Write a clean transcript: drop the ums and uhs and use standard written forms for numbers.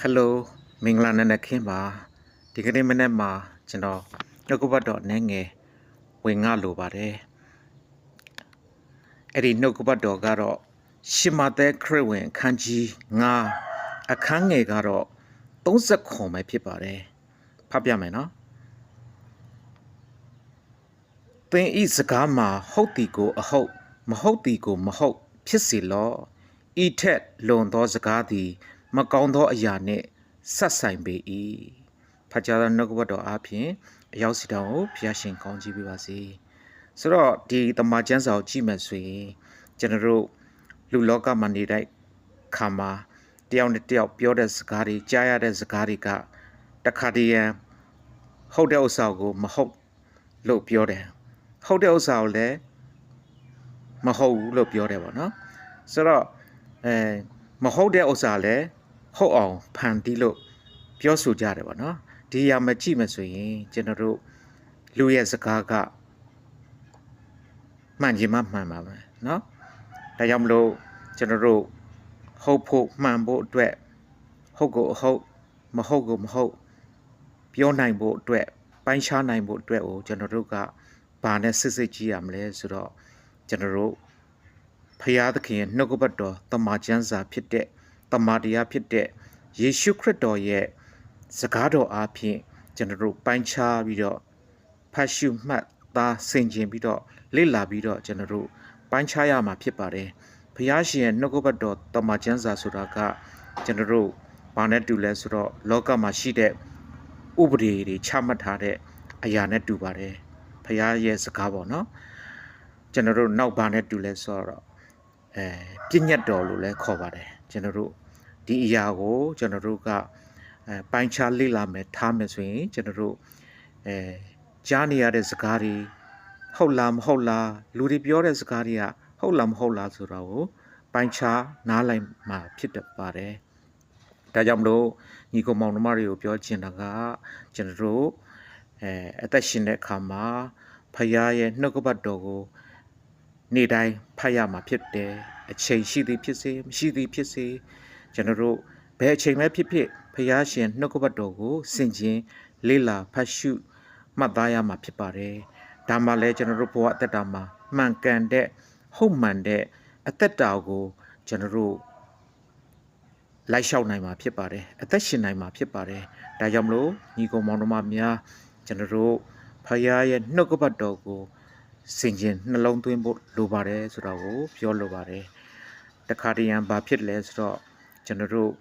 Hello မင်္ဂလာနံနက်ခင်းပါဒီကနေ့မနေ့မှာကျွန်တော်နှုတ်ကပတ်တော်နဲ့ငယ်ဝင်ငါလိုပါတယ်အဲ့ဒီနှုတ်ကပတ်တော်ကတော့ရှမသက်ခရစ်ဝင်အခန်းကြီး9အခန်းငယ်ကတော့30ခွန်ပဲဖြစ်ပါတယ်ဖတ်ပြမယ်နော်သင်ဤစကားမှာဟုတ်သည်ကိုအဟုတ်မဟုတ်သည်ကိုမဟုတ်ဖြစ်စီလောဤထက်လွန်သောစကားသည်မကောင်းသောအရာနှင့်ဆက်ဆိုင်ပေ၏ဖတ်ကြားသောနှုတ်ကပတ်တော်အားဖြင့်အရောက်စီတောင်ကိုဘုရားရှင်ကောင်းချီးပေးပါစေဆိုတော့ဒီတမန်ကျမ်းစာကိုကြည့်မယ်ဆိုရင်ကျွန်တော်တို့လူလောကမှာနေတဲ့ခါမှာတယောက်နဲ့တယောက်ပြောတဲ့စကားတွေကြားရတဲ့စကားတွေကတခါတည်းရန်ဟုတ်တဲ့ဥစ္စာကိုမဟုတ်လို့ပြောတယ်ဟုတ်တဲ့ဥစ္စာကိုလည်းမဟုတ်ဘူးလို့ပြောတယ်ပေါ့နော်ဆိုတော့မဟုတ်တဲ့ဥစ္စာလည်းဟုတ်အောင်ဖန်တီးလို့ပြောဆိုကြတယ်ပေါ့နော်ဒီအရာမကြည့်မဆိုရင်ကျွန်တော်တို့လူရဲ့စကားကမှန်ခြင်းမှမှန်ပါပဲเนาะဒါကြောင့်မလို့ကျွန်တော်တို့ဟုတ်ဖို့မှန်ဖို့အတွက်ဟုတ်ကိုအဟုတ်မဟုတ်ကိုမဟုတ်ပြောနိုင်ဖို့အတွက်ပိုင်းခြားနိုင်ဖို့အတွက်ကိုကျွန်တော်တို့ကဘာနဲ့စစ်စစ်ကြည့်ရမလဲဆိုတော့ကျွန်တော်တို့ဖရာသခင်ရဲ့နှုတ်ကပတ်တော်တမန်ကျမ်းစာဖြစ်တဲ့တမန်တရားဖြစ်တဲ့ယေရှုခရစ်တော်ရဲ့စကားတော်အားဖြင့်ကျွန်တော်တို့ပိုင်းခြားပြီးတော့ဖတ်ရှုမှတ်သားဆင်ခြင်ပြီးတော့လေ့လာပြီးတော့ကျွန်တော်တို့ပိုင်းခြားရမှာဖြစ်ပါတယ်ဘုရားရှင်ရဲ့နှုတ်ကပတ်တော်တမန်ကျမ်းစာဆိုတာကကျွန်တော်တို့ဘာနဲ့တူလဲဆိုတော့လောကမှာရှိတဲ့ဥပဒေတွေချမှတ်ထားတဲ့အရာနဲ့တူပါတယ်ဘုရားရဲ့စကားပေါ့နော်ကျွန်တော်တို့နောက်ဘာနဲ့တူလဲဆိုတော့ပြည့်ညတ်တော်လို့လည်းခေါ်ပါတယ်ကျွန်တော်တို့ဒီအရာကိုကျွန်တော်တို့ကပိုင်းခြားလေ့လာမယ်ထားမယ်ဆိုရင်ကျွန်တော်တို့ကြားနေရတဲ့စကားတွေဟုတ်လားမဟုတ်လားလူတွေပြောတဲ့စကားတွေကဟုတ်လားမဟုတ်လားဆိုတော့ကိုပိုင်းခြားနားလည်မှာဖြစ်တတ်ပါတယ်ဒါကြောင့်မလို့ညီကောင်မောင်နှမတွေကိုပြောချင်တာကကျွန်တော်တို့အသက်ရှင်တဲ့အခါမှာဖခင်ရဲ့နှုတ်ကပတ်တော်ကိုနေ့တိုင်းဖတ်ရမှာဖြစ်တယ်အချိန်ရှိသည်ဖြစ်စေမရှိသည်ဖြစ်စေကျွန်တော်တို့ဘယ်အချိန်ပဲဖြစ်ဖြစ်ဖခင်ရှင်နှုတ်ကပတ်တော်ကိုဆင်ခြင်လေ့လာဖတ်ရှုမှတ်သားရမှာဖြစ်ပါတယ်ဒါမှလည်းကျွန်တော်တို့ဘဝအသက်တာမှာမှန်ကန်တဲ့ဟုတ်မှန်တဲ့အသက်တာကိုကျွန်တော်တို့လိုက်လျှောက်နိုင်မှာဖြစ်ပါတယ်အသက်ရှင်နိုင်မှာဖြစ်ပါတယ်ဒါကြောင့်မလို့ညီကောင်မောင်တို့များကျွန်တော်တို့ဖခင်ရဲ့နှုတ်ကပတ်တော်ကိုစင်ကျင်နှလုံးသွင်းဖို့လိုပါတယ်ဆိုတော့ကိုပြောလိုပါတယ်တခါတရံဘာဖြစ်လဲဆိုတော့ကျွန်တော်တို့